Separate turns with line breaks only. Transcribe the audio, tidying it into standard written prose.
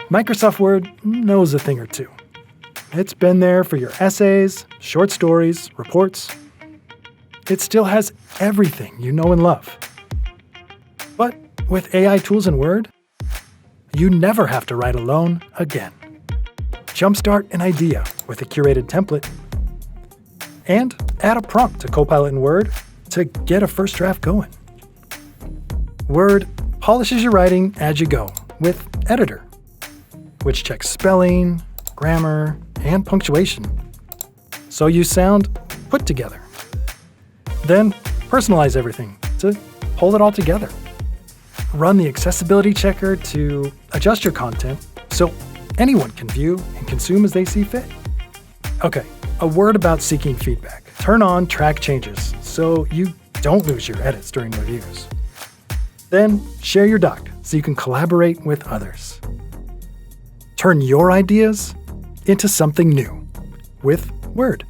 Microsoft Word knows a thing or two. It's been there for your essays, short stories, reports. It still has everything you know and love. But with AI tools in Word, you never have to write alone again. Jumpstart an idea with a curated template and add a prompt to Copilot in Word to get a first draft going. Word polishes your writing as you go with Editor, which checks spelling, grammar, and punctuation, so you sound put together. Then personalize everything to hold it all together. Run the accessibility checker to adjust your content so anyone can view and consume as they see fit. Okay, a word about seeking feedback. Turn on track changes so you don't lose your edits during reviews. Then share your doc so you can collaborate with others. Turn your ideas into something new with Word.